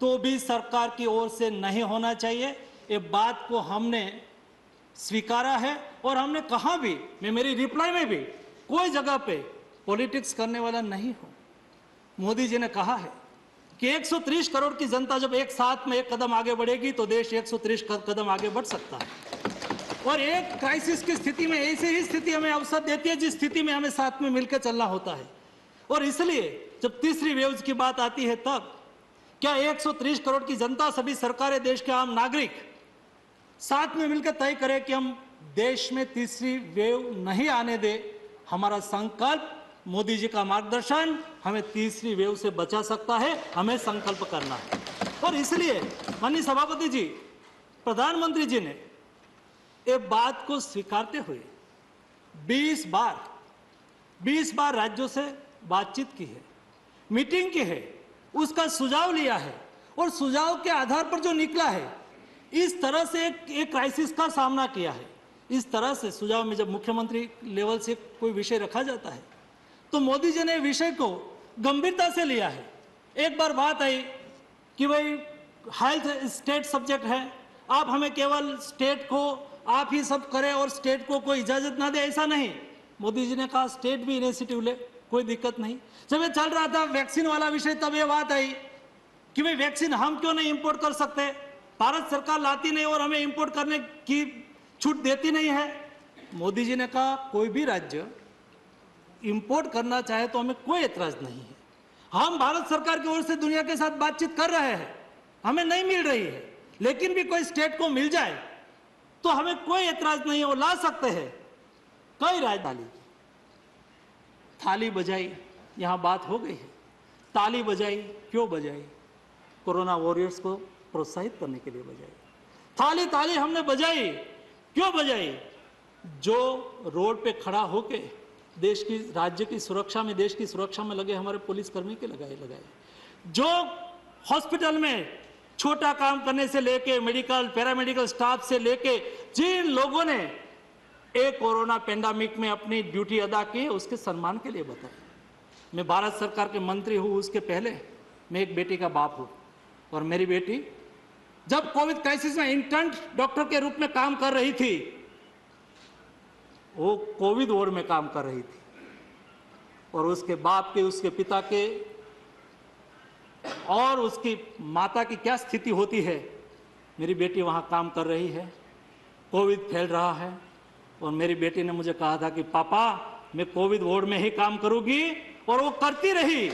तो भी सरकार की ओर से नहीं होना चाहिए। ये बात को हमने स्वीकारा है और हमने कहा भी, मैं मेरी रिप्लाई में भी कोई जगह पे पॉलिटिक्स करने वाला नहीं हूं। मोदी जी ने कहा है कि 130 करोड़ की जनता जब एक साथ में एक कदम आगे बढ़ेगी तो देश 130 कदम आगे बढ़ सकता है। और एक क्राइसिस की स्थिति में ऐसी ही स्थिति हमें अवसर देती है जिस स्थिति में हमें साथ में मिलकर चलना होता है। और इसलिए जब तीसरी वेव की बात आती है तब क्या 130 करोड़ की जनता, सभी सरकारें, देश के आम नागरिक साथ में मिलकर तय करें कि हम देश में तीसरी वेव नहीं आने दे। हमारा संकल्प, मोदी जी का मार्गदर्शन हमें तीसरी वेव से बचा सकता है, हमें संकल्प करना है। और इसलिए माननीय सभापति जी, प्रधानमंत्री जी ने ये बात को स्वीकारते हुए 20 बार राज्यों से बातचीत की है, मीटिंग की है, उसका सुझाव लिया है और सुझाव के आधार पर जो निकला है, इस तरह से एक क्राइसिस का सामना किया है। इस तरह से सुझाव में जब मुख्यमंत्री लेवल से कोई विषय रखा जाता है तो मोदी जी ने विषय को गंभीरता से लिया है। एक बार बात आई कि भाई हेल्थ स्टेट सब्जेक्ट है, आप हमें केवल स्टेट को आप ही सब करें और स्टेट को कोई इजाजत ना दे, ऐसा नहीं। मोदी जी ने कहा स्टेट भी इनिशिएटिव ले, कोई दिक्कत नहीं। जब ये चल रहा था वैक्सीन वाला विषय, तब ये बात आई कि भाई वैक्सीन हम क्यों नहीं इंपोर्ट कर सकते, भारत सरकार लाती नहीं और हमें इंपोर्ट करने की छूट देती नहीं है। मोदी जी ने कहा कोई भी राज्य इंपोर्ट करना चाहे तो हमें कोई एतराज नहीं है, हम भारत सरकार की ओर से दुनिया के साथ बातचीत कर रहे हैं, हमें नहीं मिल रही है, लेकिन भी कोई स्टेट को मिल जाए तो हमें कोई एतराज नहीं है, वो ला सकते हैं। कई राज्य थाली बजाई, यहां बात हो गई है, ताली बजाई, क्यों बजाई? कोरोना वॉरियर्स को प्रोत्साहित करने के लिए बजाई। ताली हमने बजाई, क्यों बजाई? जो रोड पे खड़ा होके देश की, राज्य की सुरक्षा में, देश की सुरक्षा में लगे हमारे पुलिसकर्मी के लगाए, जो हॉस्पिटल में छोटा काम करने से लेके मेडिकल, पैरामेडिकल स्टाफ से लेके जिन लोगों ने एक कोरोना पेंडेमिक में अपनी ड्यूटी अदा की, उसके सम्मान के लिए बताया। मैं भारत सरकार के मंत्री हूं, उसके पहले मैं एक बेटी का बाप हूं और मेरी बेटी जब कोविड क्राइसिस में इंटर्न डॉक्टर के रूप में काम कर रही थी, वो कोविड वार्ड में काम कर रही थी और उसके बाप के, उसके पिता के और उसकी माता की क्या स्थिति होती है। मेरी बेटी वहां काम कर रही है, कोविड फैल रहा है और मेरी बेटी ने मुझे कहा था कि पापा मैं कोविड वार्ड में ही काम करूंगी, और वो करती रही।